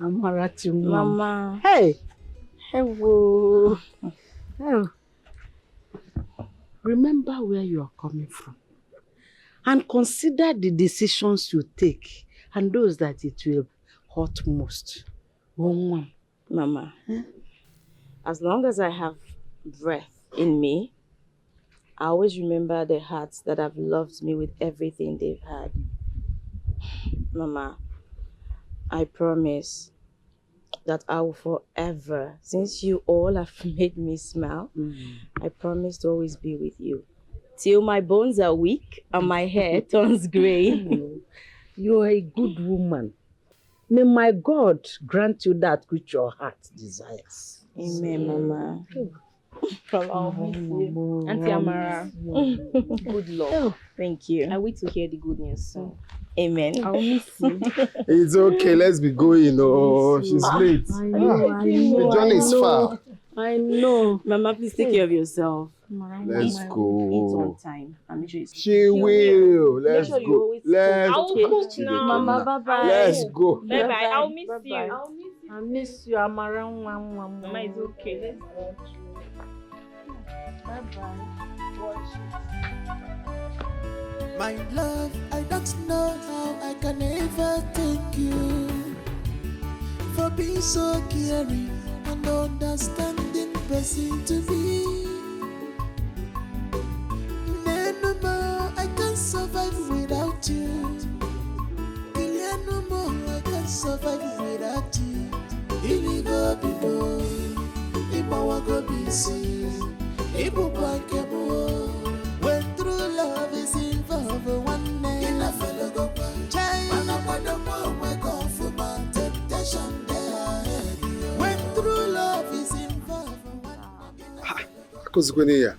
Amarachi, Mama. Hey. Hello. Oh. Remember where you are coming from. And consider the decisions you take and those that it will hurt most. Mama. As long as I have breath in me, I always remember the hearts that have loved me with everything they've had. Mama, I promise that I will forever, since you all have made me smile, I promise to always be with you. Till my bones are weak and my hair turns grey. You are a good woman. May my God grant you that which your heart desires. Amen, Mama. I'll miss you. Auntie Amara, good luck. Thank you. I wait to hear the good news soon. Amen. I'll miss you. It's okay, let's be going. Oh, she's late. I know, The journey is far. I know. Mama, please take care of yourself. Let's Eat go. on time. And make sure you She will. Let's sure you go. always Let's I'll cook now. Mama, bye-bye. Let's go. Bye-bye. I'll miss you. I miss you, Amara. Mama, it's okay. Let's go. My love, I don't know how I can ever thank you for being so caring and understanding person to be. No more, I can't survive without you. No more, I can't survive without you. Ini go bibo, imawa go busy, ibu bankebo. When true love is involved, one day in a fellow go back. Man, I want to more, we go for my temptation there. When true love is involved, one day.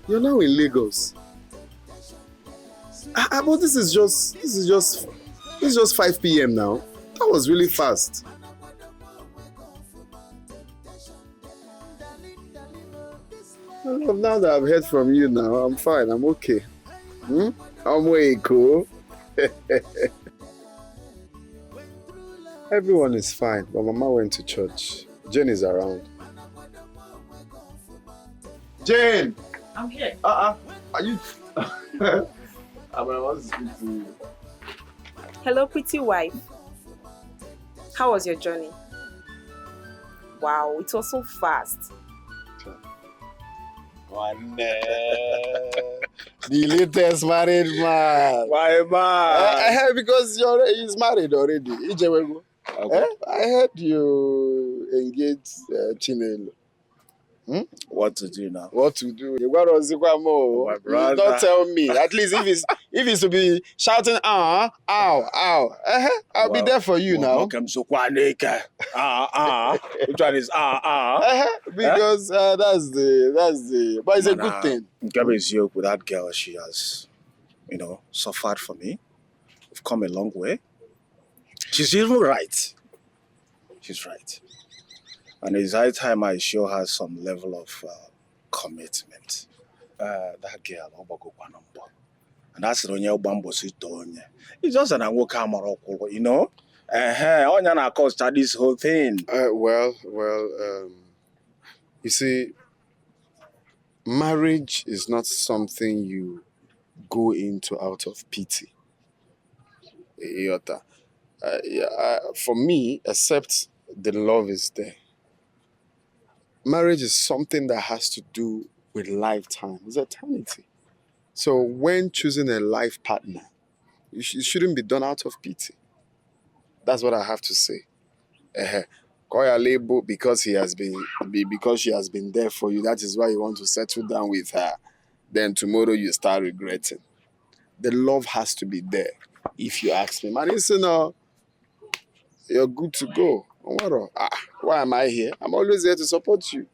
You're now in Lagos. But this is just 5 p.m. now. That was really fast. Well, now that I've heard from you now, I'm fine. I'm okay. I'm way cool. Everyone is fine, but Mama went to church. Jane is around. Jane! I'm here. Are you... I want to speak to you. Hello, pretty wife. How was your journey? Wow, it was so fast. The latest married man. Why, man? Because he's married already. Okay. I heard you engaged Chinelo. What to do now? What to do? My brother. Don't tell me. At least if it's to be shouting, ow, I'll be there for you now. Which one is Because that's the. But it's a good thing. With that girl, she has, suffered for me. We've come a long way. She's even right. She's right. And it's high time I show her some level of commitment. That girl, and that's the only bambo sitonya. It's just an anwoka maroko, Onyana caused this whole thing. You see, marriage is not something you go into out of pity. For me, except the love is there. Marriage is something that has to do with lifetime. It's eternity. So when choosing a life partner, it shouldn't be done out of pity. That's what I have to say. Call label because she has been there for you. That is why you want to settle down with her. Then tomorrow you start regretting. The love has to be there. If you ask me, Marissa, you're good to go. Why am I here? I'm always here to support you.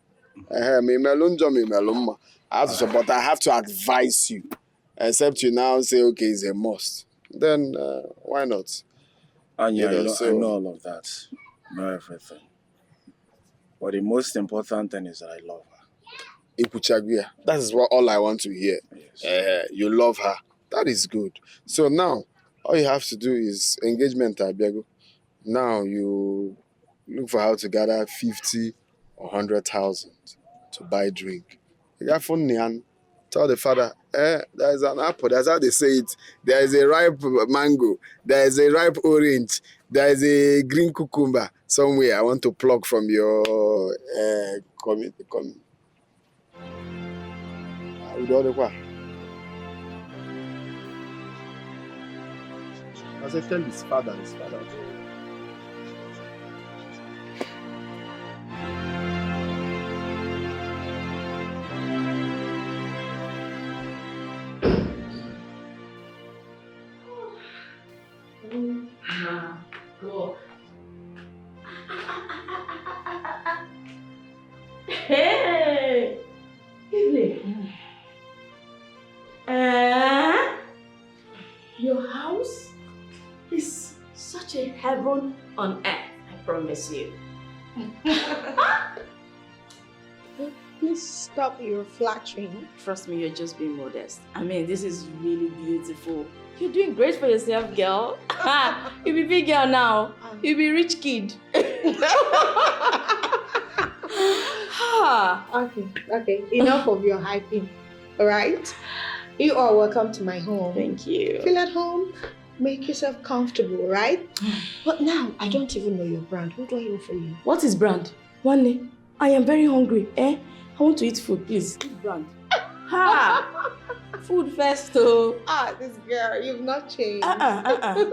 I have to support. I have to advise you. Except you now say, okay, it's a must. Then why not? And I know all of that. I know everything. But the most important thing is that I love her. That is all I want to hear. Yes. You love her. That is good. So now, all you have to do is engagement, Abiago. Now you look for how to gather 50 or 100,000 to buy drink. You got funny and tell the father, there's an apple. That's how they say it. There is a ripe mango. There is a ripe orange. There is a green cucumber somewhere. I want to pluck from your community. I said, tell his father. God. Hey! Evening. Your house is such a heaven on earth, I promise you. Please stop your flattering. Trust me, you're just being modest. I mean, this is really beautiful. You're doing great for yourself, girl. You'll be big girl now. You'll be rich kid. Okay. Enough of your hyping. All right? You are welcome to my home. Thank you. Feel at home. Make yourself comfortable, right? But now, I don't even know your brand. What do I offer you? What is brand? One, I am very hungry. I want to eat food, please. Brand. Food first, though. This girl, you've not changed.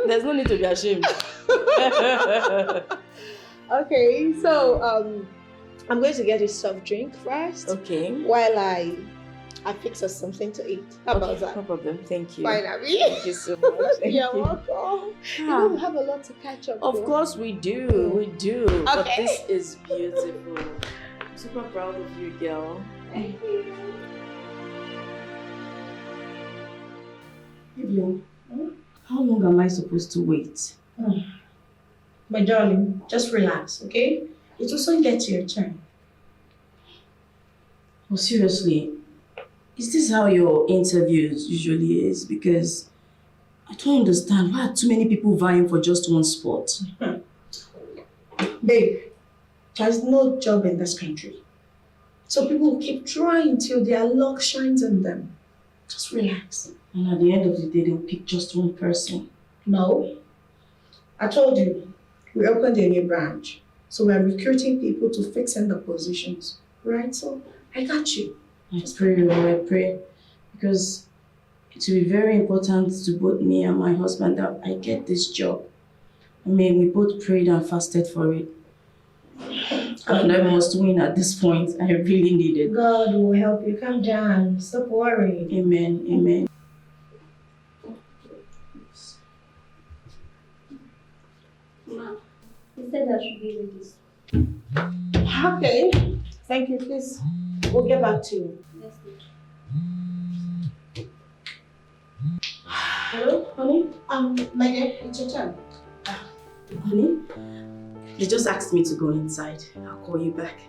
There's no need to be ashamed. Okay, so I'm going to get a soft drink first. Okay. While I fix us something to eat. How about that? No problem. Thank you. Fine, Abby. Thank you so much. Thank You're you. welcome. You know, we have a lot to catch up Of with. course we do. We do. But Okay. this is beautiful. I'm super proud of you, girl. Thank you. Evelyn, how long am I supposed to wait? My darling, just relax, okay? It will soon get to your turn. Oh, seriously, is this how your interviews usually is? Because I don't understand. Why are too many people vying for just one spot? Babe, there's no job in this country. So people will keep trying till their luck shines on them. Just relax. And at the end of the day, they'll pick just one person. No. I told you, we opened a new branch. So we're recruiting people to fix in the positions. Right? So I got you. I pray. Because it will be very important to both me and my husband that I get this job. I mean, we both prayed and fasted for it. And I must win at this point. I really need it. God will help you. Calm down. Stop worrying. Amen. Amen. He said I should be with this. Okay. Thank you, please. We'll get back to you. That's good. Hello, honey? My dear, it's your turn. Honey? They just asked me to go inside. I'll call you back.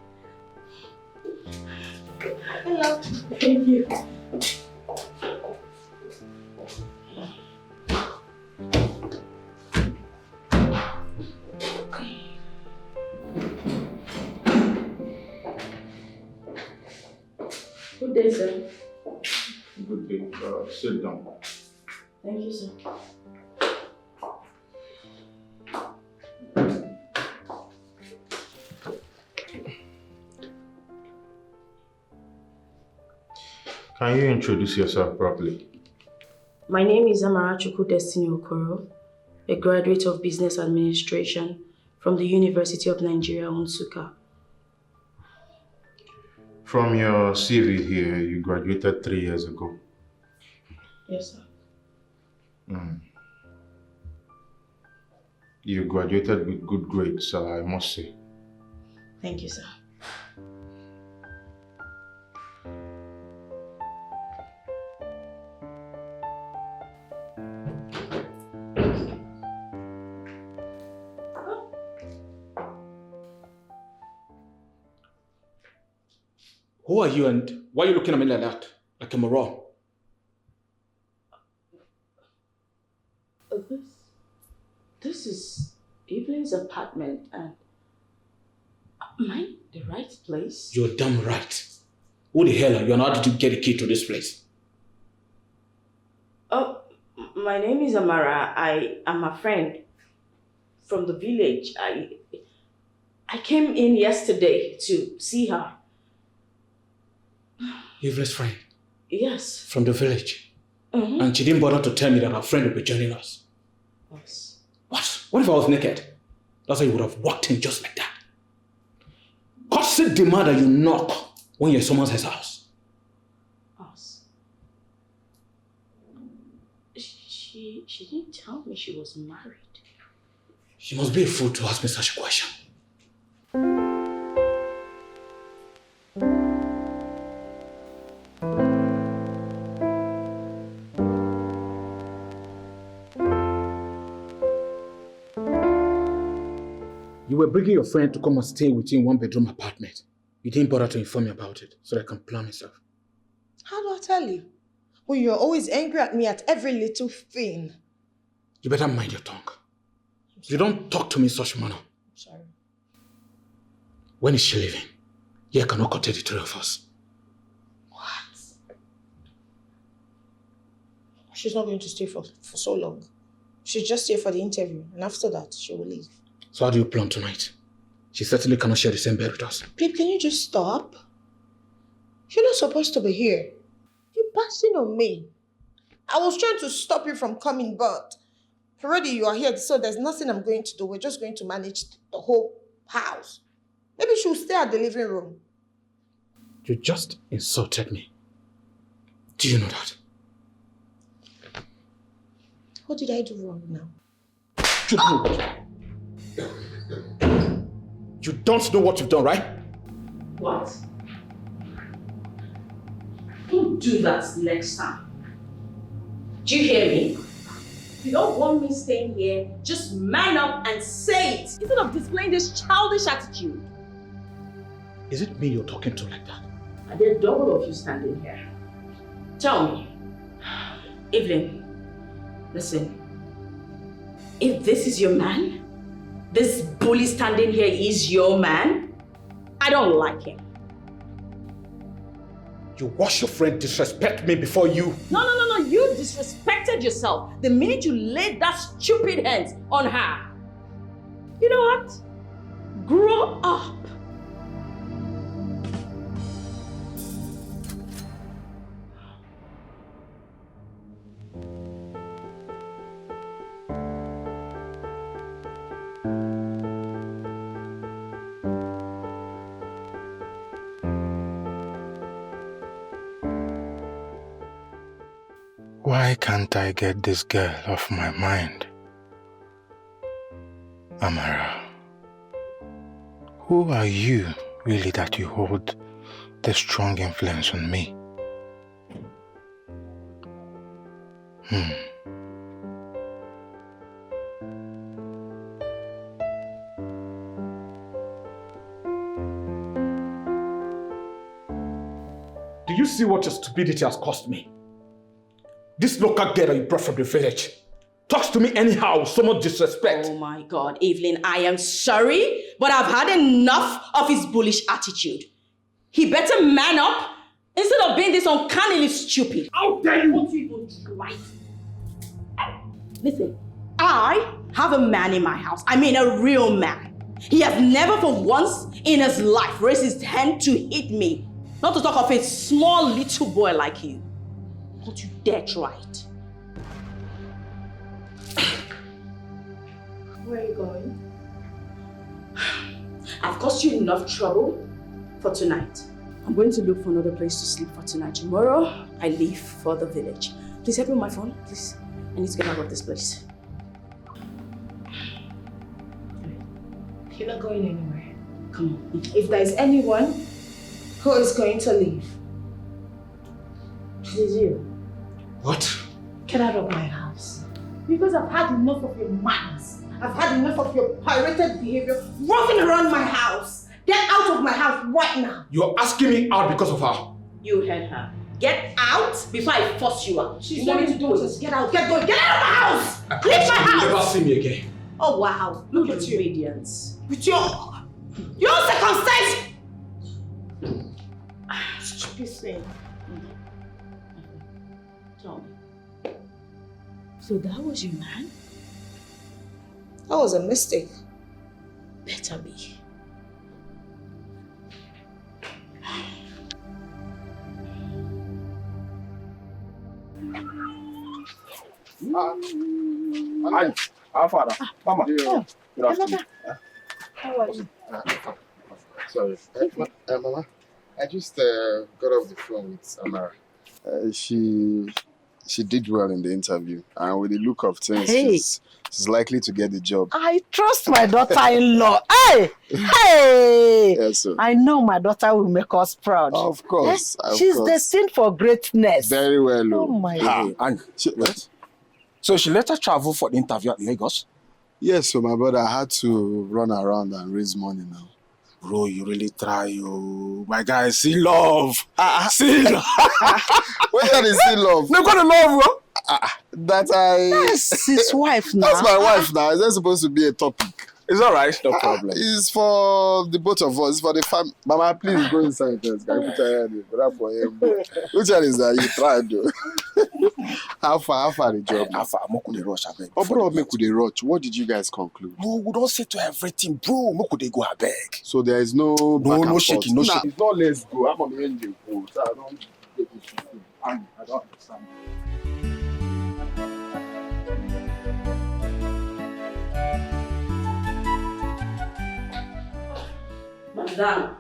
Hello. Thank you. Good day, sir. Good day. Sit down. Thank you, sir. Can you introduce yourself properly? My name is Amarachuku Destiny Okoro, a graduate of Business Administration from the University of Nigeria, Nsukka. From your CV here, you graduated 3 years ago. Yes, sir. You graduated with good grades, I must say. Thank you, sir. Who are you and why are you looking at me like that? Like a moron? This is Evelyn's apartment and... Am I the right place? You're damn right. Who the hell are you and how did you get the key to this place? Oh, my name is Amara. I am a friend from the village. I came in yesterday to see her. Evelyn's friend? Yes. From the village? Mm-hmm. And she didn't bother to tell me that her friend would be joining us? Yes. What? What if I was naked? That's why you would have walked in just like that. God said demand that you knock when you're at someone else's house. Us. She didn't tell me she was married. She must be a fool to ask me such a question. You were bringing your friend to come and stay with you in one-bedroom apartment. You didn't bother to inform me about it so that I can plan myself. How do I tell you? When you're always angry at me at every little thing. You better mind your tongue. You don't talk to me in such manner. I'm sorry. When is she leaving? Yeah, I cannot contain the three of us. What? She's not going to stay for so long. She's just here for the interview, and after that, she will leave. So how do you plan tonight? She certainly cannot share the same bed with us. Babe, can you just stop? You're not supposed to be here. You're bashing on me. I was trying to stop you from coming, but already you are here, so there's nothing I'm going to do. We're just going to manage the whole house. Maybe she'll stay at the living room. You just insulted me. Do you know that? What did I do wrong now? You don't know what you've done, right? What? Don't do that next time. Do you hear me? If you don't want me staying here, just man up and say it instead of displaying this childish attitude. Is it me you're talking to like that? Are there double of you standing here? Tell me, Evelyn, listen. If this is your man, this bully standing here is your man, I don't like him. You watch your friend disrespect me before you. No, you disrespected yourself the minute you laid that stupid hands on her. You know what? Grow up. Why can't I get this girl off my mind? Amara, who are you really that you hold the strong influence on me? Do you see what your stupidity has cost me? This local girl that you brought from the village talks to me anyhow with so much disrespect. Oh my God, Evelyn, I am sorry, but I've had enough of his bullish attitude. He better man up instead of being this uncannily stupid. How dare you? Won't you even try? Listen, I have a man in my house. I mean a real man. He has never for once in his life raised his hand to hit me. Not to talk of a small little boy like you. Don't you dare try it. Where are you going? I've caused you enough trouble for tonight. I'm going to look for another place to sleep for tonight. Tomorrow, I leave for the village. Please help me with my phone, please. I need to get out of this place. You're not going anywhere. Come on. If there's anyone who is going to leave, it is you. What? Get out of my house. Because I've had enough of your manners. I've had enough of your pirated behavior roving around my house. Get out of my house right now. You're asking me out because of her. You heard her. Get out before I force you out. She's you want going me to to do do it. it? Get out. Get going. Get out of my house. I Leave my promise you will house. never see me again. Oh wow, look at you. Radiance. With your circumcised stupid thing. Tell me. So that was your man? That was a mistake. Better be. Hi, our father. Mama. Oh, Good afternoon. how are you? Sorry. Mama, I just got off the phone with Amara. She did well in the interview, and with the look of things, Hey. she's likely to get the job. I trust my daughter-in-law. Hey! Hey! Yes, sir. I know my daughter will make us proud. Of course. Eh? Of She's course. destined for greatness. Very well. Oh my God. And What? so she later traveled for the interview at Lagos? Yes, so my brother had to run around and raise money now. Bro, you really try, oh. My guy, see love. See love. What that is still love? No, got to love, bro. That's his wife now. That's my wife now. Is that supposed to be a topic? It's all right, no problem. It's for the both of us. It's for the family. Mama, please go inside first. Can you put your hand in? But for him. Which one is that? You tried, though. How far the job? How far? I'm going to rush, I beg. Oh, bro, make the rush. What did you guys conclude? Bro, we don't say to everything, bro. Mo could go, I beg. So there is no back and forth. shaking, no shaking. It's not let's go. I'm on the engine. So I don't get it. I don't understand. Madam.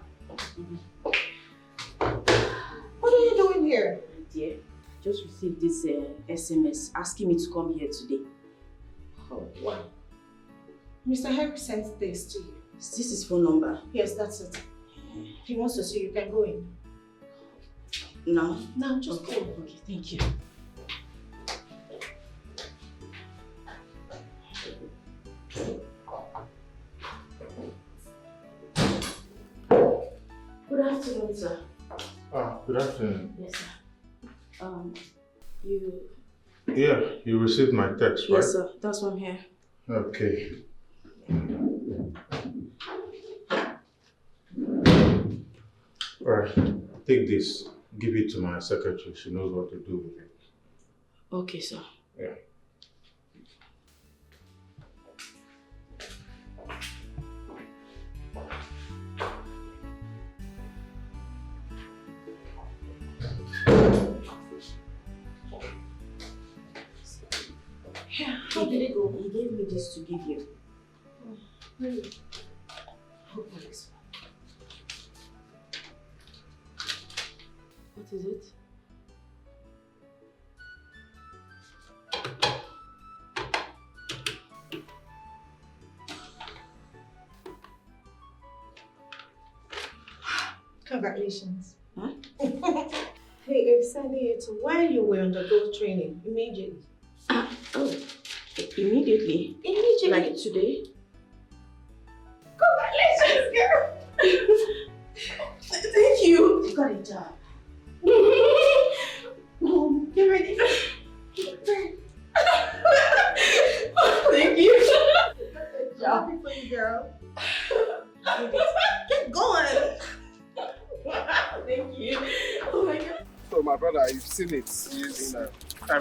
What are you doing here? Dear, just received this SMS asking me to come here today. Oh, wow. Mr. Henry sent this to you. Is this his phone number? Yes, that's it. If he wants to see you, can go in. No. No, just go. Okay, thank you. Good afternoon, sir. Good afternoon. Yes, sir. You... Yeah, you received my text, right? Yes, sir. That's why I'm here. Okay. Alright, take this. Give it to my secretary. She knows what to do with it. Okay, sir. Yeah. Yeah, how did it go? He gave me this to give you. Oh, really? Hope that is. What is it? Congratulations. Huh? Hey, I've sent it while you were undergo training, immediately. Oh, immediately? Immediately. Like today? Congratulations, girl! Thank you. You got a job. Mom, get ready. Thank you. I'm happy for you, girl. Get going. Thank you. Oh my God. So my brother, you've seen it.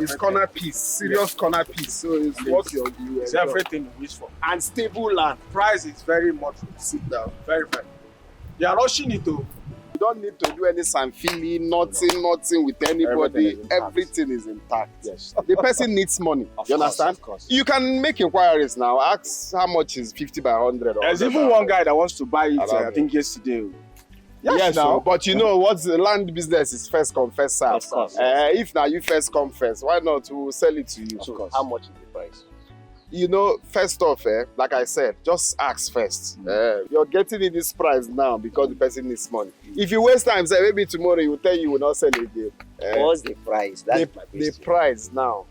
It's corner piece, serious corner piece. So it's what you It's everything you wish for. and stable land. Price is very much. Sit down. Very fine. They are rushing it though. You don't need to do any sanfili, nothing with anybody. Everything is intact. Yes. The person needs money. You understand? Of course. You can make inquiries now. Ask how much is 50 by 100. Or There's whatever. even one guy that wants to buy it, Around I think yesterday. Yes, now. so, but you know what's the land business is first come, first serve. Of course. If now you first come first, why not we'll sell it to you? Of course. How much is the price? You know, first off, like I said, just ask first. You're getting in this price now because the person needs money. If you waste time, say maybe tomorrow he will tell you will not sell it again. What's the price? That's my The question. price now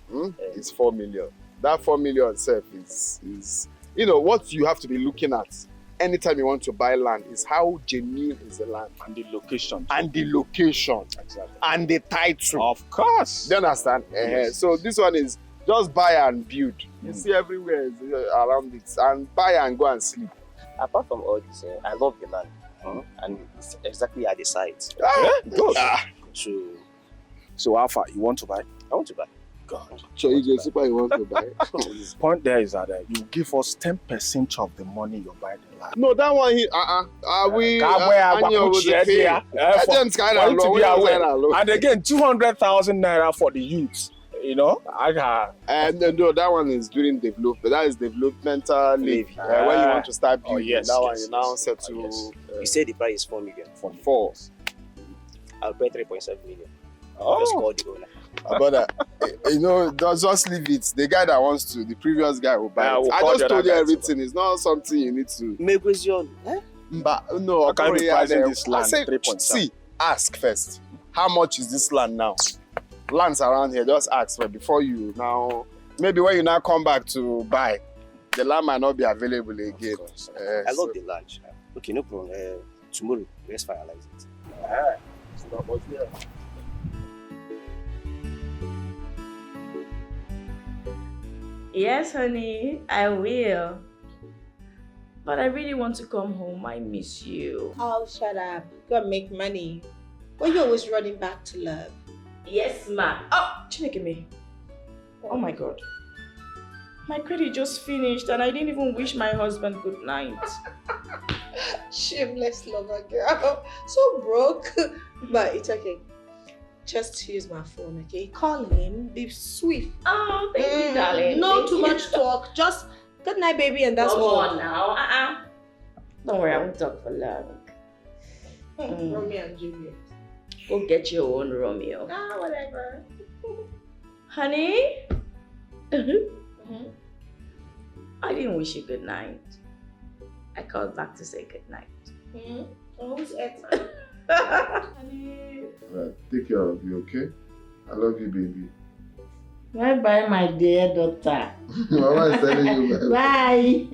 is 4 million. That 4 million itself is you know what you have to be looking at anytime you want to buy land is how genuine is the land And the location. and the location Exactly. and the title. Of course. Do you understand? Yes. So this one is Just buy and build. You see everywhere is, around it. And buy and go and sleep. Apart from all this, I love the land. And it's exactly at the site. Good. So how far? You want to buy? I want to buy. God. So you just you want to buy? The point there is that you give us 10% of the money you buy the land. No, that one here, we and again 200,000 naira for the youths. You know, and no, that one is during development. That is developmental levy. When you want to start building, one you now set to. You say the price is 4 million. For 4. I'll pay 3.7 million. Oh. Just call the owner. Brother, just leave it. The guy that wants to, the previous guy will buy it. I just told you everything. It's not something you need to. Make question. But no, I can't be pricing this land. 3.7. See, ask first. How much is this land now? Lands around here, just ask for before you now. Maybe when you now come back to buy, the land might not be available again. I love the land. Okay, no problem. Tomorrow, let's finalize it. Yes, honey, I will. But I really want to come home. I miss you. Oh, shut up. Go and make money. Why are you always running back to love? Yes, ma. Oh, Chineke. Oh my God. My credit just finished and I didn't even wish my husband good night. Shameless lover girl. So broke. But it's okay. Just use my phone, okay? Call him. Be swift. Oh, thank you, darling. No Thank too you. much talk. Just good night, baby, and that's all. Come on now. Don't worry, I won't talk for long. Romeo and Juliet. Go get your own Romeo. Whatever. Honey? I didn't wish you good night. I called back to say good night. Who's it? Honey. Take care of you, okay? I love you, baby. Bye-bye, my dear daughter. Mama is telling you bye.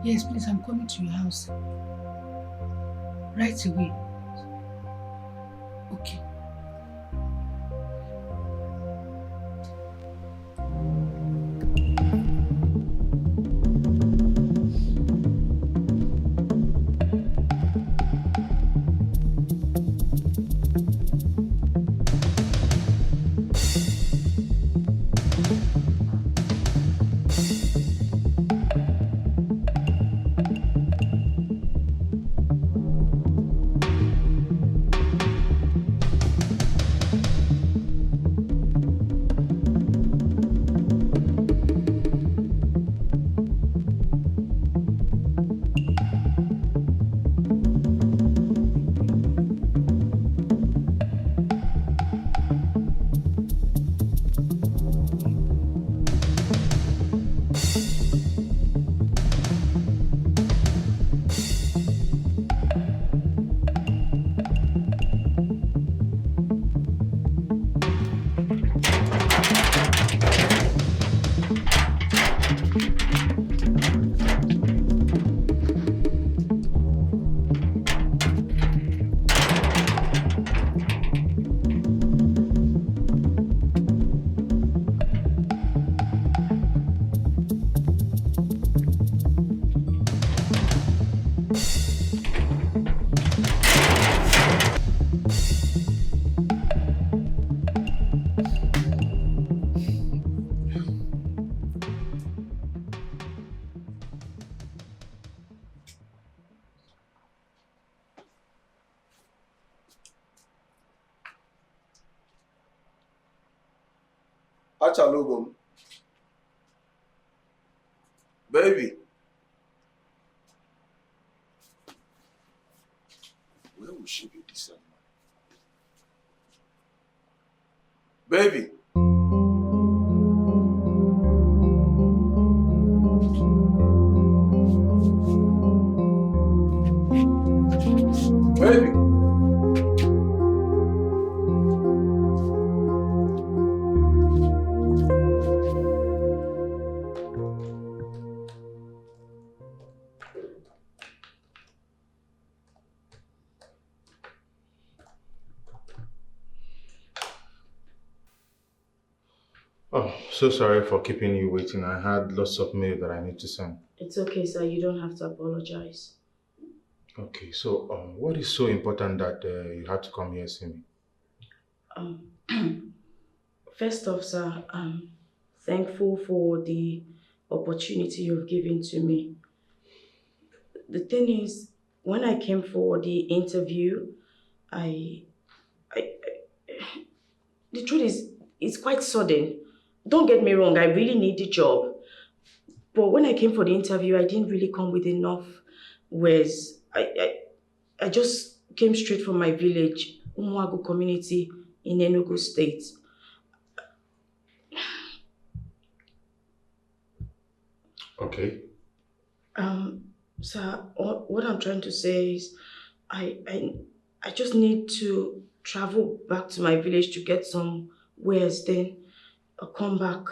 Yes, please, I'm coming to your house. Right away. Okay. Achalogum. Baby. Where will she be this time? Baby. Baby. Oh, so sorry for keeping you waiting. I had lots of mail that I need to send. It's okay, sir. You don't have to apologize. Okay, so what is so important that you had to come here see me? First off, sir, I'm thankful for the opportunity you've given to me. The thing is, when I came for the interview, the truth is, it's quite sudden. Don't get me wrong, I really need the job. But when I came for the interview, I didn't really come with enough words. I just came straight from my village, Umwagu community in Enugu State. Okay. Sir, what I'm trying to say is, I just need to travel back to my village to get some wares, then I'll come back.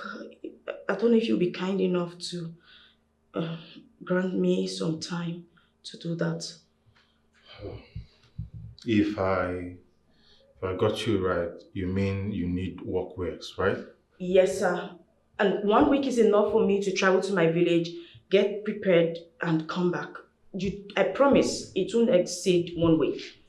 I don't know if you'll be kind enough to grant me some time to do that. If I got you right, you mean you need workwears, right? Yes, sir. And 1 week is enough for me to travel to my village, get prepared, and come back. I promise it won't exceed 1 week.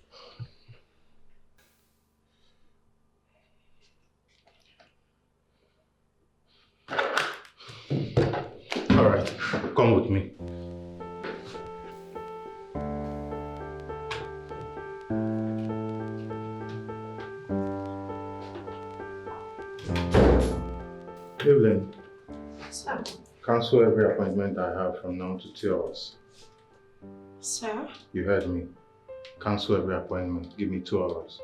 All right, come with me. Evelyn, Sir. cancel every appointment I have from now to 2 hours. Sir? You heard me. Cancel every appointment. Give me 2 hours.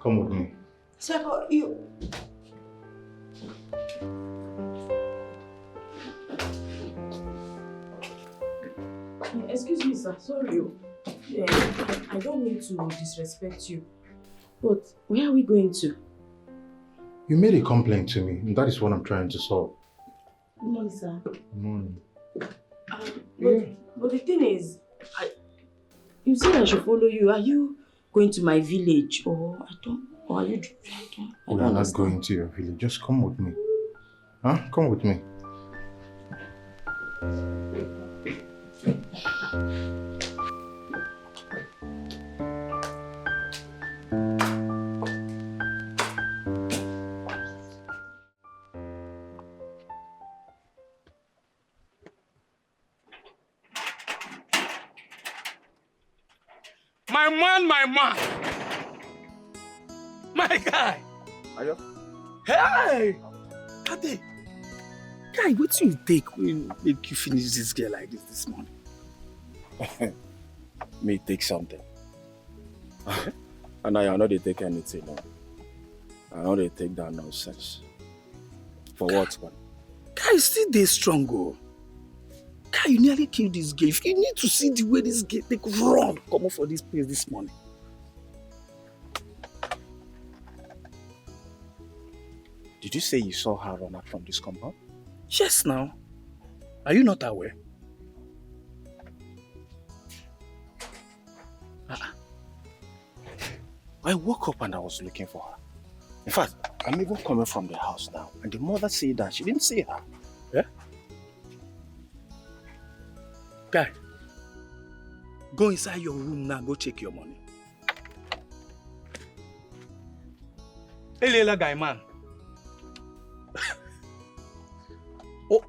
Come with me. Sir, but you... Excuse me, sir. Sorry. I don't mean to disrespect you. But where are we going to? You made a complaint to me, and that is what I'm trying to solve. Good morning, sir. Good morning. But the thing is, you said I should follow you. Are you going to my village, or are you? We are not going to your village. Just come with me. Huh? Come with me. My man! My guy! Ayo? Hey! Ade! Guy, what do you take when make you finish this girl like this morning? Me take something. And I know they take anything. No. I know they take that nonsense. For what, man? Guy, still dey strong, oh. Guy, you nearly killed this girl. You need to see the way this girl take run come up for this place this morning. Did you say you saw her run out from this compound? Yes, now. Are you not aware? I woke up and I was looking for her. In fact, I'm even coming from the house now, and the mother said that she didn't see her. Yeah? Guy, Go inside your room now, go check your money. Elela guy man.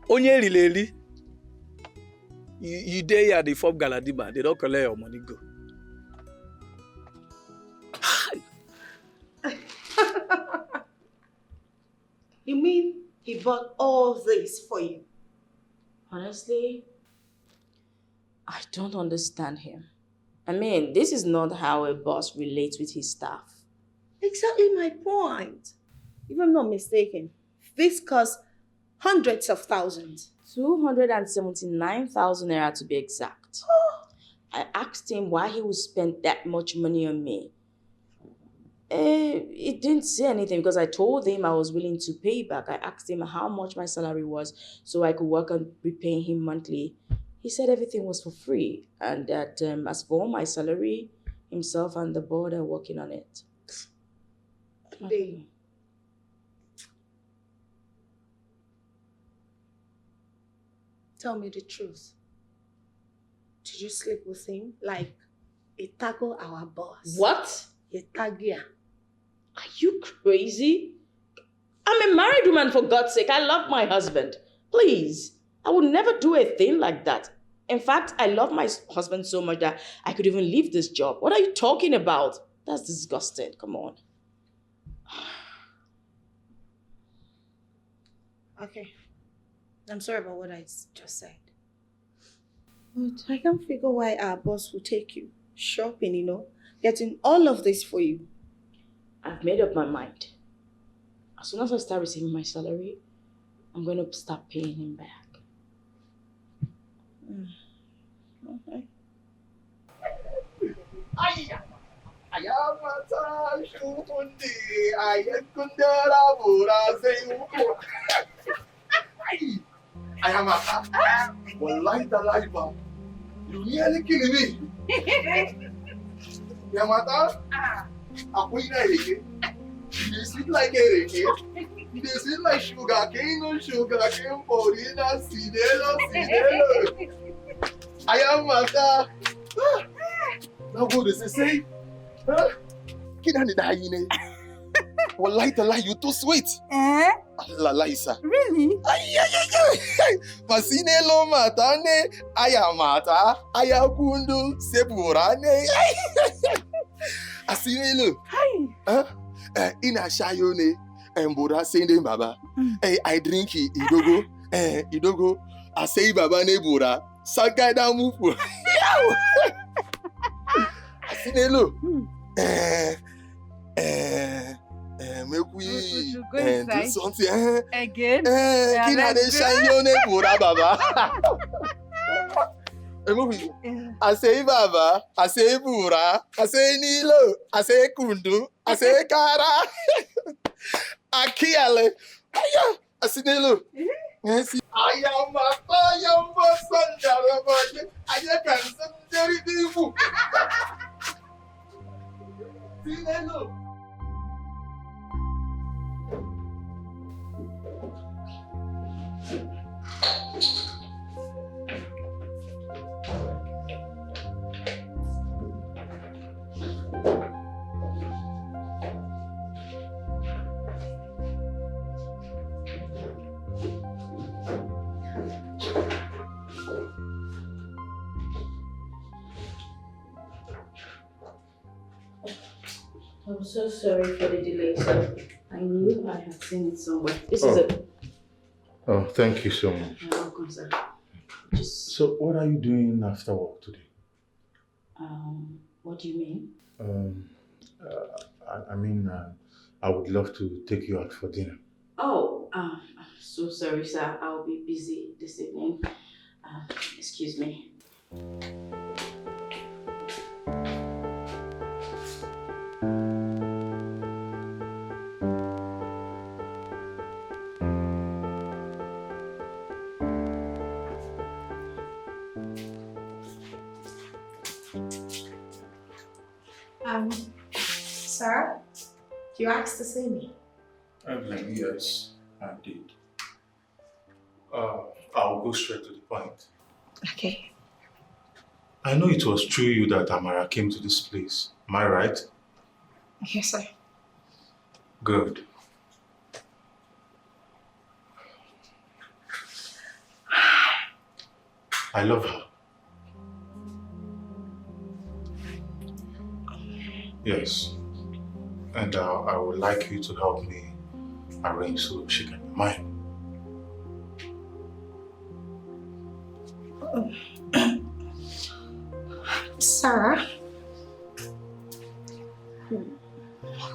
Onye rileli. You there at the Fob Galadiba, they don't collect your money, go. You mean he bought all this for you? Honestly, I don't understand him. I mean, this is not how a boss relates with his staff. Exactly my point. If I'm not mistaken, this cost hundreds of thousands. 279,000 naira to be exact. I asked him why he would spend that much money on me. He didn't say anything because I told him I was willing to pay back. I asked him how much my salary was so I could work on repaying him monthly. He said everything was for free and that as for my salary, himself and the board are working on it. Tell me the truth. Did you sleep with him? Like, he tackled our boss. What? He tagged you. Are you crazy? I'm a married woman, for God's sake. I love my husband. Please, I would never do a thing like that. In fact, I love my husband so much that I could even leave this job. What are you talking about? That's disgusting. Come on. Okay. I'm sorry about what I just said. But I can't figure why our boss will take you shopping, getting all of this for you. I've made up my mind. As soon as I start receiving my salary, I'm going to start paying him back. Okay. I am a wallahi the life. You nearly killing me. Yamata, Aquina, you sweet like a you sweet like sugar cane, Paulina, Sidelo. I am Mata. Now, what does it say? Kidani Daine. Wallahi the life, you too sweet. La Lisa. Really? Ay. Masine lo matane, ayamata, ayakundu, seburane. Asine lo. Hi. Ina shayone, embora sende baba. I drink idogo, idogo. I say baba ne bura. Sakada mufu. Asine lo. Make we do something again. Kina de shayone pura baba. I say baba, I say pura, I say nilo, I say kundu, I say kara. Akiale. Aya, I say nilo. Yes, I am a son. I can very beautiful. See nilo. I'm so sorry for the delay, sir. I knew I had seen it somewhere. This is it. Oh, thank you so much. You're welcome, sir. So, what are you doing after work today? What do you mean? I would love to take you out for dinner. Oh, I'm so sorry, sir. I'll be busy this evening. Excuse me. Sir, you asked to see me. Yes, I did. I'll go straight to the point. Okay. I know it was through you that Amara came to this place. Am I right? Yes, sir. Good. I love her. Yes. And I would like you to help me arrange so she can be mine. Sarah,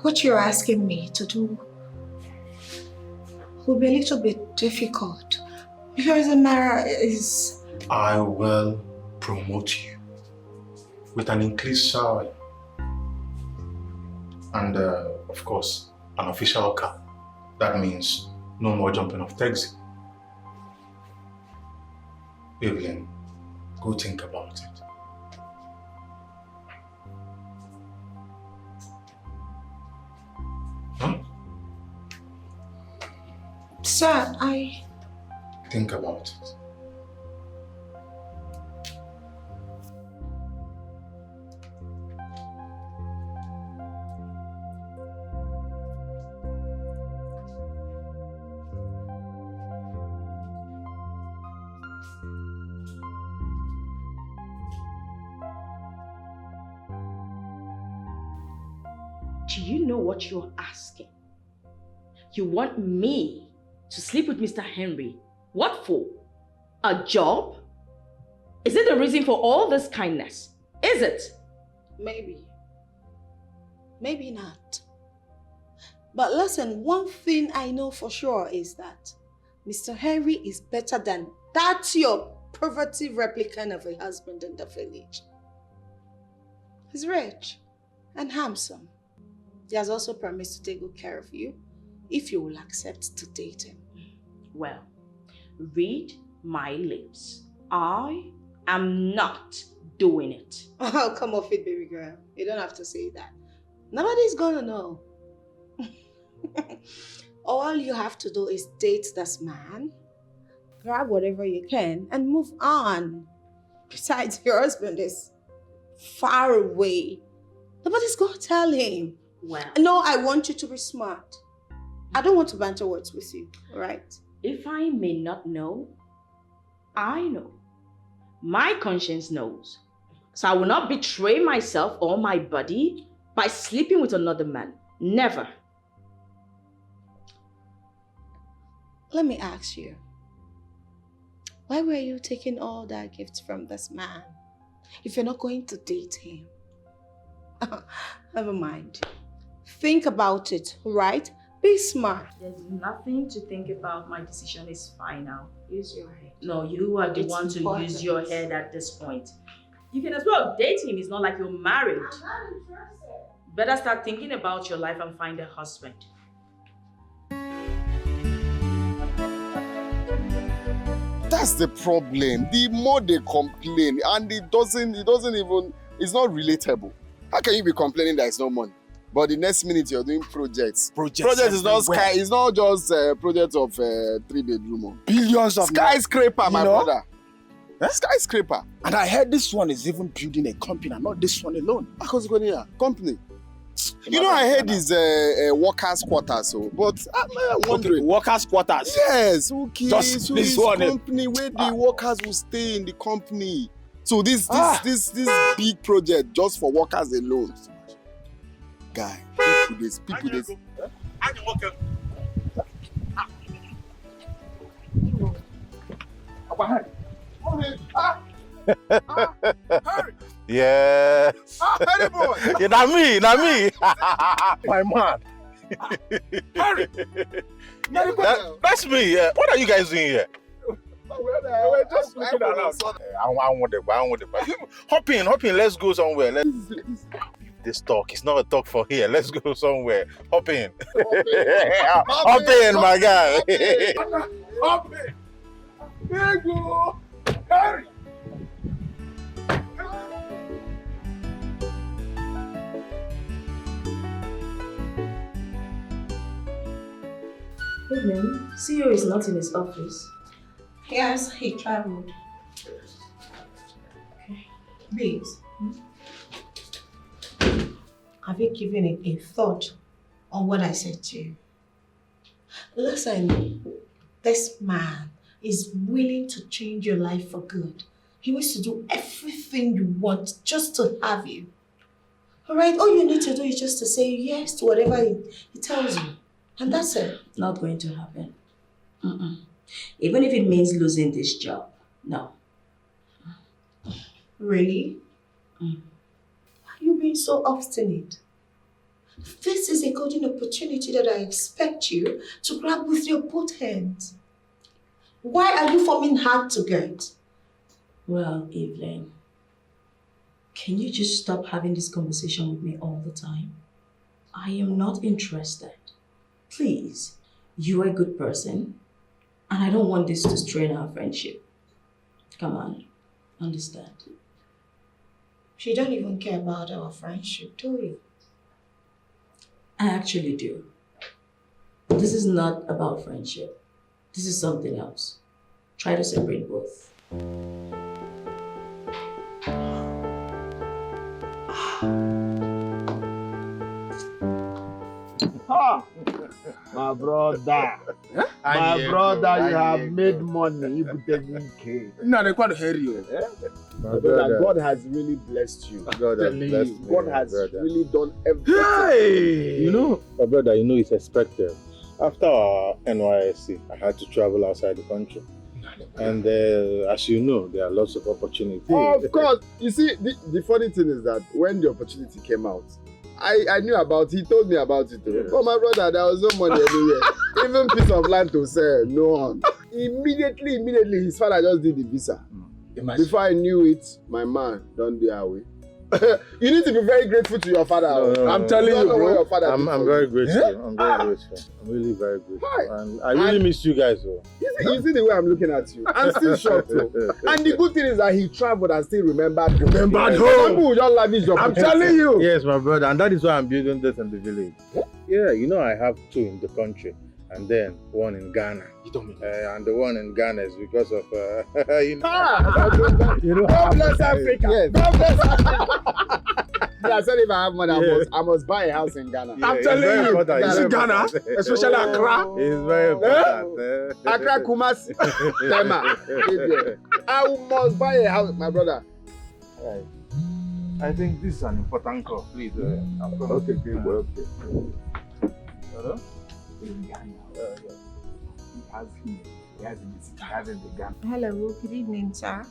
what you're asking me to do will be a little bit difficult because Amara is... I will promote you with an increased salary and, of course, an official car. That means no more jumping off taxi. Evelyn, go think about it. Huh? Sir, I... Think about it. Do you know what you're asking? You want me to sleep with Mr. Henry? What for? A job? Is it the reason for all this kindness? Is it? Maybe. Maybe not. But listen, one thing I know for sure is that Mr. Henry is better than that your poverty replicant of a husband in the village. He's rich and handsome. He has also promised to take good care of you if you will accept to date him. Well, read my lips. I am not doing it. Oh, come off it, baby girl. You don't have to say that. Nobody's gonna know. All you have to do is date this man, grab whatever you can, and move on. Besides, your husband is far away. Nobody's gonna tell him. Well, no, I want you to be smart. I don't want to banter words with you, all right? If I may not know, I know. My conscience knows. So I will not betray myself or my body by sleeping with another man. Never. Let me ask you, why were you taking all that gifts from this man if you're not going to date him? Never mind. Think about it, right? Be smart. There's nothing to think about. My decision is final. Use your head. No, you are the It's one to important. use your head at this point. You can as well date him. It's not like you're married. I'm not interested. Better start thinking about your life and find a husband. That's the problem. The more they complain, and it doesn't even, it's not relatable. How can you be complaining that it's no money? But the next minute you're doing projects. Projects is not sky. It's not just projects of 3-bedroom. Billions of skyscraper, my brother. Huh? Skyscraper. And I heard this one is even building a company, and not this one alone. How's it going here? Company. You know, I heard is workers' quarters, so, but I'm wondering. Okay, workers' quarters. Yes, okay. Just so this one. Company where the workers will stay in the company. So this big project just for workers alone. Guy, people this. Yes. Harry boy. Yeah, not me. My man. Harry. That's me. Yeah. What are you guys doing here? We're just looking around. I want the bar. Hop in. Let's go somewhere. This talk is not a talk for here. Let's go somewhere. Hop in. Hop in, my guy. Hop in. There you go. Harry. Evening. CEO is not in his office. Yes, he traveled. Okay. Babes, have you given it a thought on what I said to you? Listen, this man is willing to change your life for good. He wants to do everything you want just to have you. Alright, all you need to do is just to say yes to whatever he tells you. And that's it. Not going to happen. Even if it means losing this job. No. Really? Why are you being so obstinate? This is a golden opportunity that I expect you to grab with your both hands. Why are you forming hard to get? Well, Evelyn, can you just stop having this conversation with me all the time? I am not interested. Please, you are a good person, and I don't want this to strain our friendship. Come on, understand. You don't even care about our friendship, do you? I actually do. This is not about friendship. This is something else. Try to separate both. My brother, my brother, you have made money. You put Dikeh. No, they can't hear you. My brother, God has really blessed you. God has blessed me, God has brother. really done everything. Hey! You know, my brother, you know it's expected. After our NYSC, I had to travel outside the country. And as you know, there are lots of opportunities. Of course. You see, the funny thing is that when the opportunity came out, I knew about it. He told me about it. Yes. But my brother, there was no money anywhere. Even piece of land to sell, no one. Immediately, his father just did the visa. Imagine. Before I knew it, my man done the away. You need to be very grateful to your father. No, I'm telling you, bro. Your father I'm very grateful. I'm very grateful. I'm really very grateful. And I really miss you guys, though. You see the way I'm looking at you. I'm still shocked, though. And the good thing is that he traveled and still remembered home. Some people will just lavish your I'm telling you. Yes, my brother. And that is why I'm building this in the village. Yeah, you know, I have 2 in the country. And then 1 in Ghana. You don't mean and the 1 in Ghana is because of, you know. You know, God bless Africa. Yes. God bless Africa. Yeah, I said if I have money, I must buy a house in Ghana. Yeah, I'm telling you. You see Ghana, especially Accra. It's very important. Accra, Kumasi, Tema. I must buy a house, my brother. Right. I think this is an important call. Please, I'm coming. Okay, okay. Hello? Hello, good evening, sir.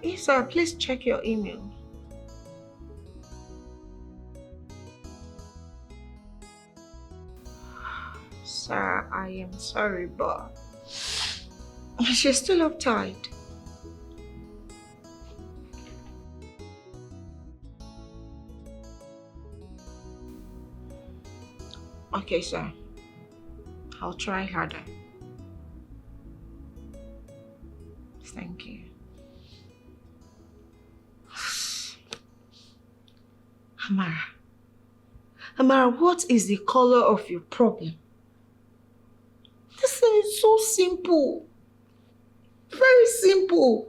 Yes, sir, please check your email. Sir, I am sorry, but she's still uptight. Okay, sir. I'll try harder. Thank you. Amara, what is the color of your problem? This thing is so simple. Very simple.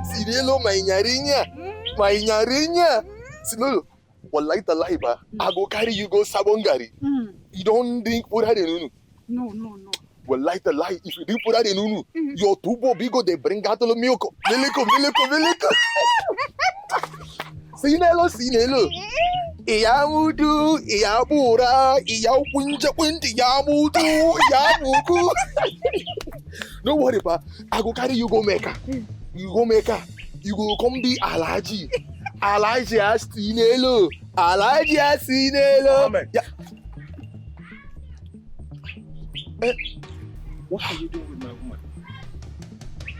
Sirelo my nyarinya. Sinolo, wallahi talahi ba, I go carry you go Sabongari. You don't drink powder de nunu. No. Well, light the light. If you drink powder de nunu, your tubo bigo they bring out the milk. Milk. Sinelo. Iyamudu, iyabura, iyawunja, iyamudu, iyamuku. Don't worry, pa. I go carry you go Mecca. You go Mecca. You go come be Alaji. Alaji Astinelo. Alaji Astinelo. Yeah. What are you doing with my woman?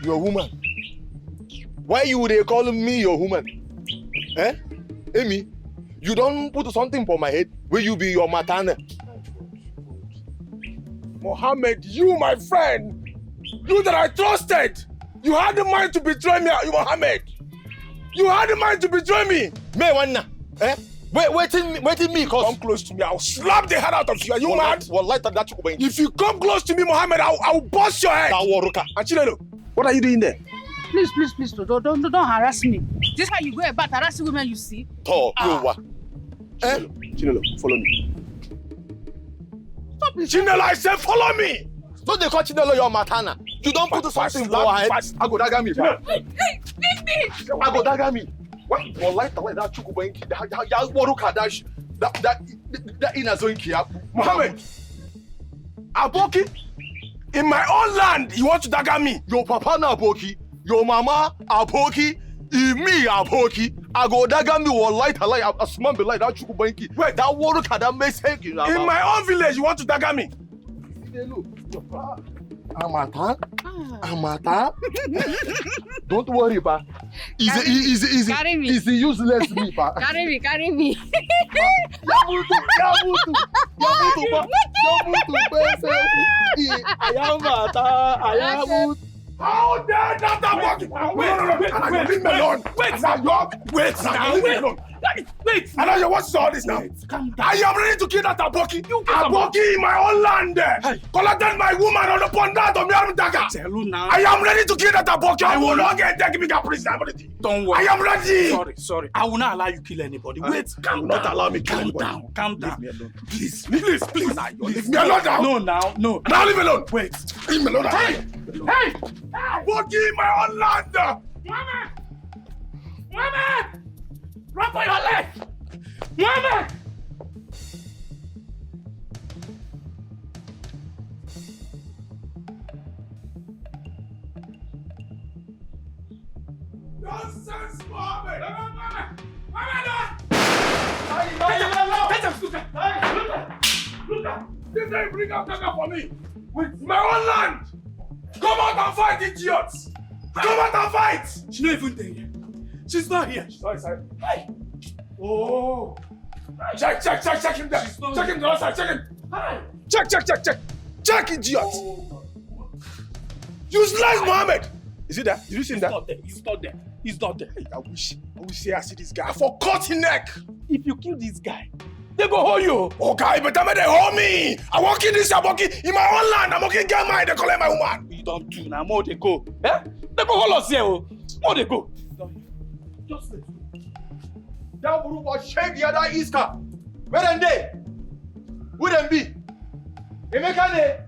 Your woman? Why you they call me your woman? Eh? Amy, you don't put something for my head. Will you be your matana? Mohammed, you, my friend, you that I trusted, you had the mind to betray me, Mohammed. You had the mind to betray me. Me wanna, eh? Waiting me, cause come close to me. I'll slap the head out of you. Are you mad? That if you come close to me, Mohammed, I'll bust your head. Achilelo, what are you doing there? Please, don't harass me. This is how you go about harassing women you see. Chinelo, follow me. Stop it. Chinelo, I said follow me. Don't they call Chinelo your matana? You don't put something for her head. I go dagger me. Hey, leave me. I go dagger me. What? Well, like that chukubanki, that waruka dash, that inazoinki. Mohammed, Aboki, in my own land, you want to dagger me? Your papa na Aboki, your mama Aboki, me Aboki. I go dagger me or light a light, a small be like that chukubanki. Wait, that waruka that makes sense. In my own village, you want to dagger me? Amata. Don't worry, pa. Easy. Carry me. Easy, useless me, pa. Carry me. Yamutu, Ayamata. How dare that Aboki? Wait, leave me alone. Wait. I know you watch all this now. I am ready to kill that Aboki. Aboki in my own land. Collected my woman on the pondant of Miam Daga. I am ready to kill that Aboki. I will not get taken bigger prison. Don't worry. I am ready. Sorry. I will not allow you to kill anybody. Wait, calm down. Not allow me to kill anybody. Calm down. Leave me alone. Please. Leave me alone now. No. Now leave me alone. Wait. Leave me alone. Hey! Aboki in my own land. Mama! Run for your life! Mama! Nonsense, Mohammed! Mama! This day bring out Dikeh for me! With my own land! Come out and fight, idiots! Come out and fight! She's not even there. She's not here. She's not inside. Hey! Oh! Check him there! Check him the other side! Check him! Hey! Check, idiot! Oh. Useless Mohammed! Is he there? Did you see him there? He's not there. Hey, I wish I see this guy. I forgot his neck! If you kill this guy, they go hold you. Okay, but they hold me! I won't kill this Aboki in my own land! I'm okay, get mine, they collect my woman! You don't do now, more they go. Eh? They go hold us here, more they go. Just let that group was shake the other Easter. Where them they? Who them be? Emeka ne?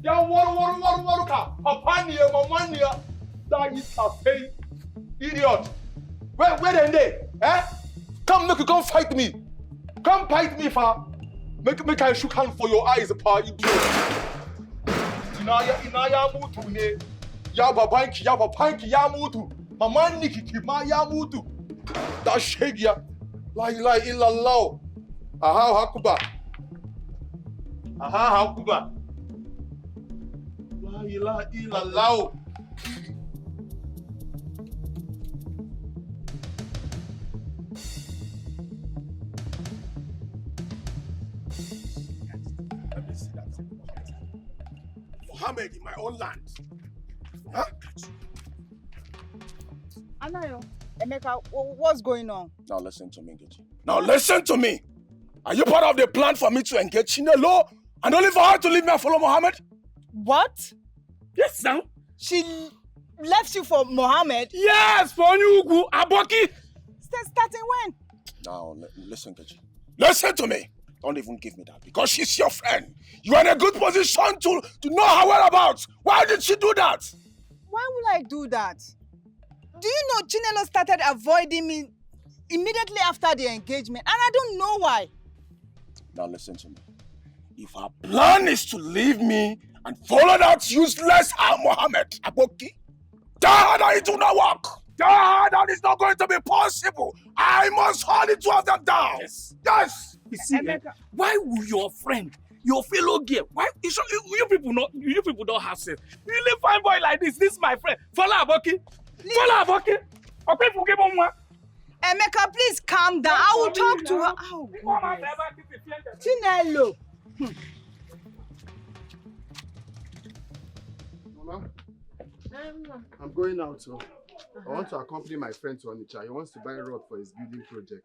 That waru ka. Papa niya, mama niya. That Easter pay. Idiot. Where them they? Eh? Come fight me. Come fight me, fa. Make I shook hand for your eyes, pa. Idiot. Inaya mutu ne. Ya babanki ya mutu. Mama nikikima ya mutu. That shake ya. La ilaha illallah. Aha hakuba. La ilaha illallah. Let me see that. Mohammed in my own land. Huh? Anayo, Emeka, what's going on? Now listen to me, Nkechi. Now listen to me. Are you part of the plan for me to engage Chinelo and only for her to leave me and follow Mohammed? What? Yes, now. She left you for Mohammed? Yes, for Aboki. Starting when? Now listen, Nkechi. Listen to me. Don't even give me that because she's your friend. You are in a good position to know her whereabouts. Why did she do that? Why would I do that? Do you know Chinelo started avoiding me immediately after the engagement, and I don't know why. Now listen to me. If her plan is to leave me and follow that useless Mohammed Aboki, tell her that it will not work. Tell her that it's not going to be possible. I must hold the two of them down. Yes. You see, why will your friend, your fellow girl, why you people don't have sense? You live fine boy like this. This is my friend. Follow Aboki. Follow Aboki. Okay, forgive me. Emeka, please calm down. I will talk to her. Oh, Chinelo. Mama, I'm going out, so I want to accompany my friend to Onitsha. He wants to buy a rod for his building project.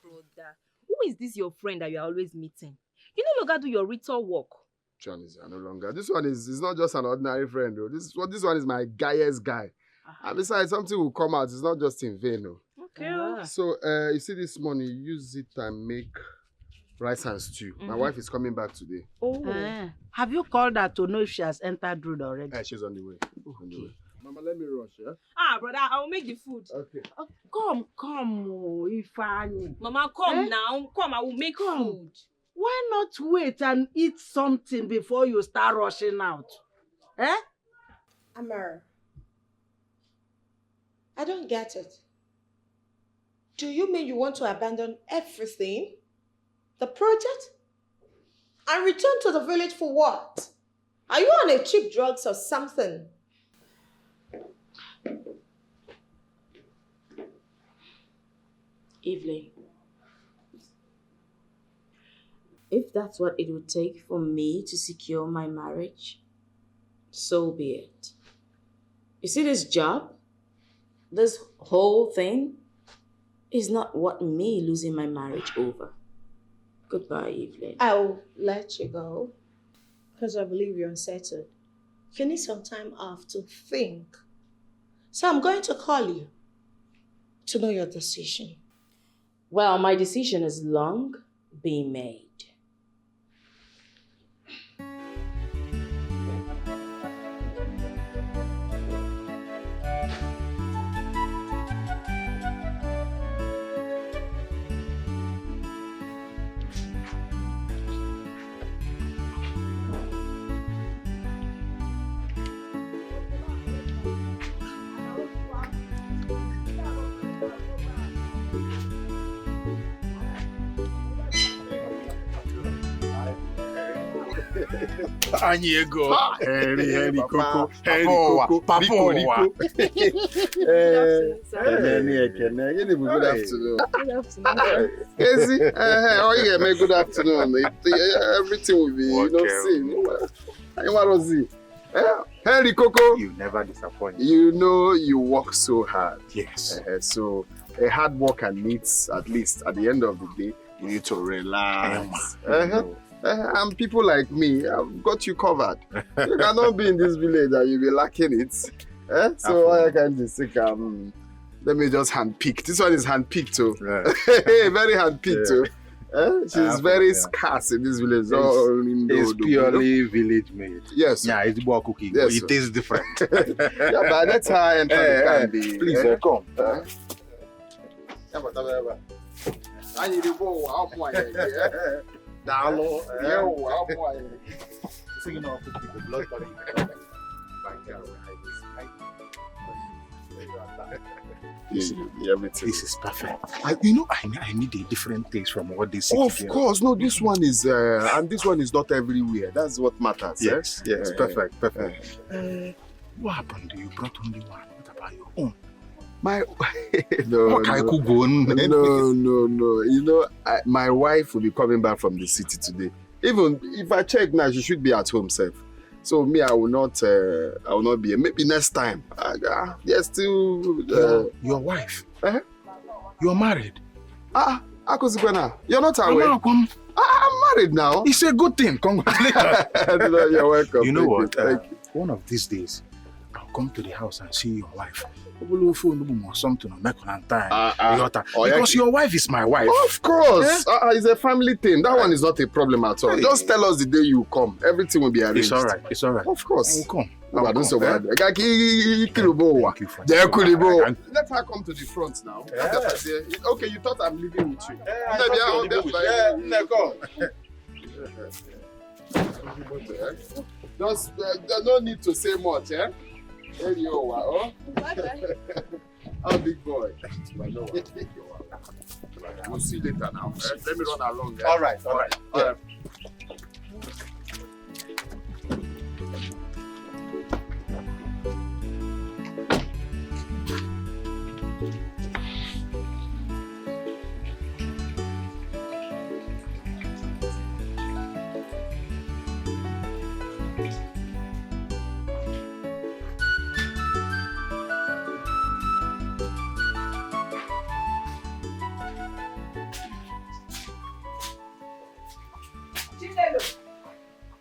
Brother, who is this your friend that you are always meeting? You no longer do your ritual work. Chinese, no longer. This one is not just an ordinary friend, though. This one is my guyest guy. And besides, something will come out. It's not just in vain, no. Okay. So, you see this money, use it and make rice and stew. My wife is coming back today. Oh. Have you called her to know if she has entered road already? She's on the way. On the way. Mama, let me rush, yeah? Brother, I will make the food. Okay. Come, Ifeanyi. Mama, come now. Come, I will make food. Why not wait and eat something before you start rushing out? Amara, I don't get it. Do you mean you want to abandon everything? The project? And return to the village for what? Are you on a cheap drugs or something? Evelyn, if that's what it would take for me to secure my marriage, so be it. You see, this job, this whole thing, is not what me losing my marriage over. Goodbye, Evelyn. I'll let you go because I believe you're unsettled. You need some time off to think. So I'm going to call you to know your decision. Well, my decision is long being made. Henry Coco, Papa. Good afternoon. Good afternoon. Everything will be, seen. Henry Coco. You never disappoint. You know you work so hard. Yes. So a hard worker needs, at least at the end of the day, you need to relax. And people like me, I've got you covered. You cannot be in this village and you'll be lacking it. So all I can just think, let me just handpick. This one is handpicked too. Very handpicked too. She's very scarce in this village. It's purely village made. Yes. Yeah, it's more cooking. Yes, it tastes different. Yeah, but that's how I enter the candy. Please, come. I need to go. So you know, the blood This is perfect. I need a different taste from what they see. Of course, no. This one is, and this one is not everywhere. That's what matters. Yes, yes, perfect. What happened? You brought only one. What about your own? No. You know, my wife will be coming back from the city today. Even if I check now, she should be at home safe. So me, I will not be here. Maybe next time. There's still your wife. You're married. Akuzikwana, you're not aware. I'm married now. It's a good thing. Congratulations. You're welcome. You know what? One of these days, I'll come to the house and see your wife. Or something on because your wife is my wife. Of course. It's a family thing. That one is not a problem at all. Just tell us the day you come. Everything will be arranged. It's all right. It's all right. Of course. I will come. Let her come to the front now. Okay, you thought I'm living with you. Just there's no need to say much, eh? There you are, oh. Oh, big boy. We'll see later now. Let me run along. All right.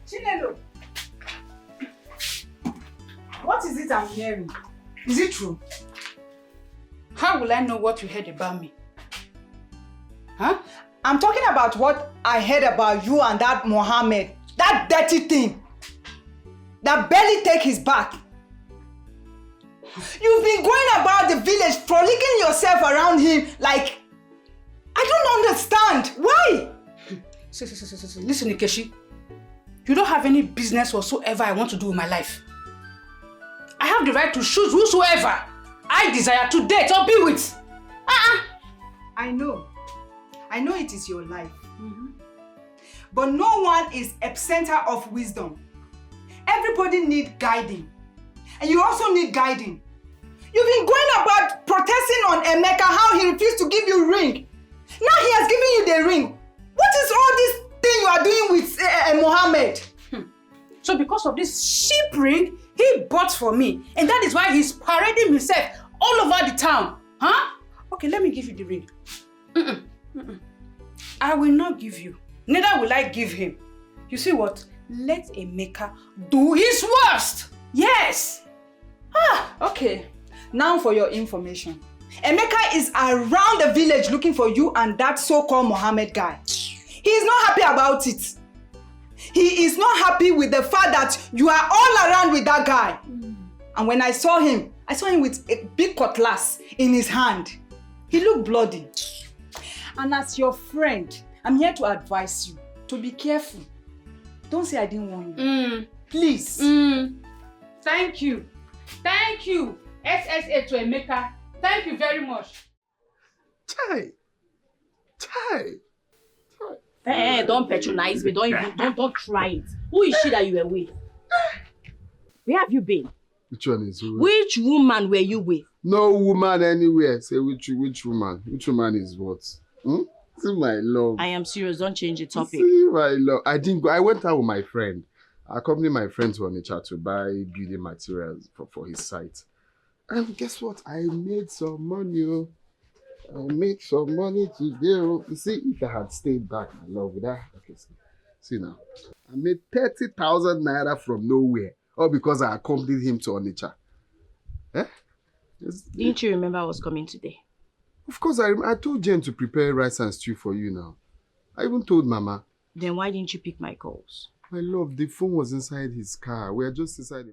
Chinelo. What is it I'm hearing? Is it true? How will I know what you heard about me? Huh? I'm talking about what I heard about you and that Mohammed. That dirty thing. That barely take his back. You've been going about the village, frolicking yourself around him like... I don't understand. Why? Listen, Nkechi. You don't have any business whatsoever I want to do with my life. I have the right to choose whosoever I desire to date or be with. I know it is your life. But no one is epicenter of wisdom. Everybody needs guiding. And you also need guiding. You've been going about protesting on Emeka how he refused to give you ring. Now he has given you the ring. What is all this thing you are doing with Mohammed? So because of this sheep ring he bought for me, and that is why he's parading himself all over the town. Huh? Okay, let me give you the ring. I will not give you. Neither will I give him. You see what? Let Emeka do his worst. Yes. Okay. Now for your information. Emeka is around the village looking for you and that so-called Mohammed guy. He is not happy about it. He is not happy with the fact that you are all around with that guy. And when I saw him with a big cutlass in his hand. He looked bloody. And as your friend, I'm here to advise you to be careful. Don't say I didn't warn you. Please. Thank you. Thank you. SSA to Emeka. Thank you very much. Chai. Hey, don't patronize me. Don't try it. Who is she that you were with? Where have you been? Which one is who? Which woman were you with? No woman anywhere. Say which woman? Which woman is what? See my love. I am serious. Don't change the topic. See my love. I didn't go. I went out with my friend. I accompanied my friend to Onitsha to buy building materials for his site. And guess what? I made some money. I made some money today. You see, if I had stayed back, my love, with that. Okay, see now. I made 30,000 naira from nowhere. All because I accompanied him to Onitsha. Eh? Didn't you remember I was coming today? Of course, I told Jane to prepare rice and stew for you now. I even told Mama. Then why didn't you pick my calls? My love, the phone was inside his car. We are just inside.